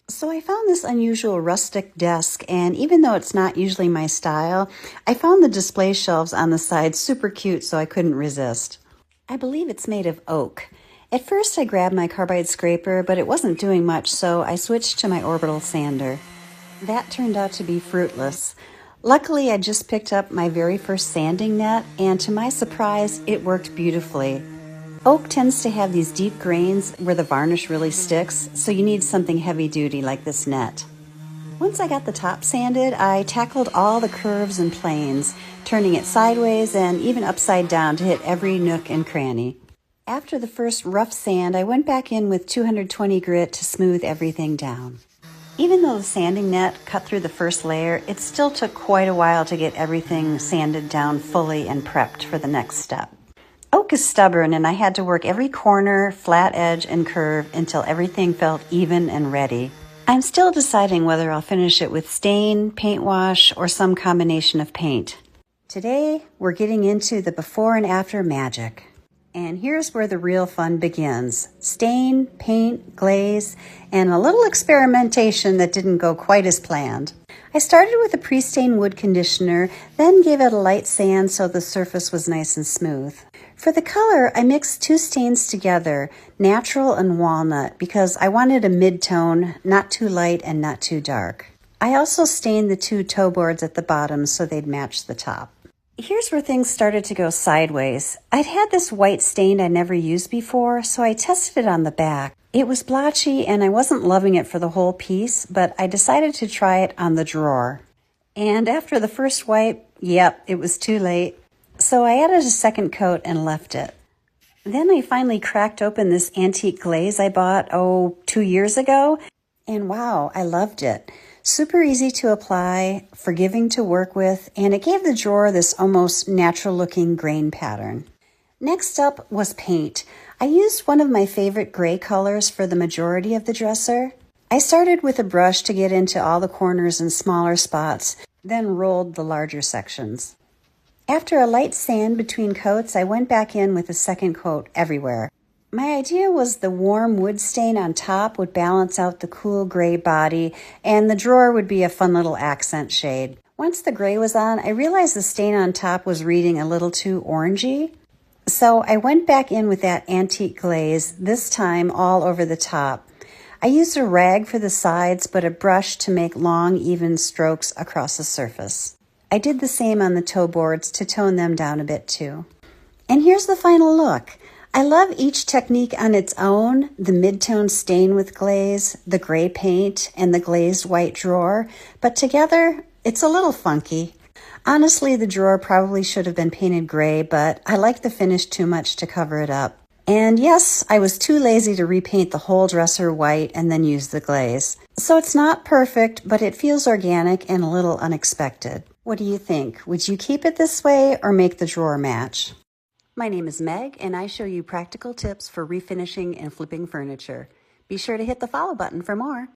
So I found this unusual rustic desk, and even though it's not usually my style, I found the display shelves on the side super cute, so I couldn't resist. I believe it's made of oak. At first I grabbed my carbide scraper, but it wasn't doing much, so I switched to my orbital sander. That turned out to be fruitless. Luckily, I just picked up my very first sanding net, and to my surprise, it worked beautifully. Oak tends to have these deep grains where the varnish really sticks, so you need something heavy-duty like this net. Once I got the top sanded, I tackled all the curves and planes, turning it sideways and even upside down to hit every nook and cranny. After the first rough sand, I went back in with 220 grit to smooth everything down. Even though the sanding net cut through the first layer, it still took quite a while to get everything sanded down fully and prepped for the next step. Oak is stubborn, and I had to work every corner, flat edge, and curve until everything felt even and ready. I'm still deciding whether I'll finish it with stain, paint wash, or some combination of paint. Today, we're getting into the before and after magic. And here's where the real fun begins. Stain, paint, glaze, and a little experimentation that didn't go quite as planned. I started with a pre-stained wood conditioner, then gave it a light sand so the surface was nice and smooth. For the color, I mixed two stains together, natural and walnut, because I wanted a mid-tone, not too light and not too dark. I also stained the two toe boards at the bottom so they'd match the top. Here's where things started to go sideways. I'd had this white stain I never used before, so I tested it on the back. It was blotchy and I wasn't loving it for the whole piece, but I decided to try it on the drawer. And after the first wipe, yep, it was too late. So I added a second coat and left it. Then I finally cracked open this antique glaze I bought, 2 years ago, and wow, I loved it. Super easy to apply, forgiving to work with, and it gave the drawer this almost natural-looking grain pattern. Next up was paint. I used one of my favorite gray colors for the majority of the dresser. I started with a brush to get into all the corners and smaller spots, then rolled the larger sections. After a light sand between coats, I went back in with a second coat everywhere. My idea was the warm wood stain on top would balance out the cool gray body, and the drawer would be a fun little accent shade. Once the gray was on, I realized the stain on top was reading a little too orangey. So I went back in with that antique glaze, this time all over the top. I used a rag for the sides, but a brush to make long, even strokes across the surface. I did the same on the toe boards to tone them down a bit too. And here's the final look. I love each technique on its own, the mid-tone stain with glaze, the gray paint, and the glazed white drawer, but together, it's a little funky. Honestly, the drawer probably should have been painted gray, but I like the finish too much to cover it up. And yes, I was too lazy to repaint the whole dresser white and then use the glaze. So it's not perfect, but it feels organic and a little unexpected. What do you think? Would you keep it this way or make the drawer match? My name is Meg, and I show you practical tips for refinishing and flipping furniture. Be sure to hit the follow button for more.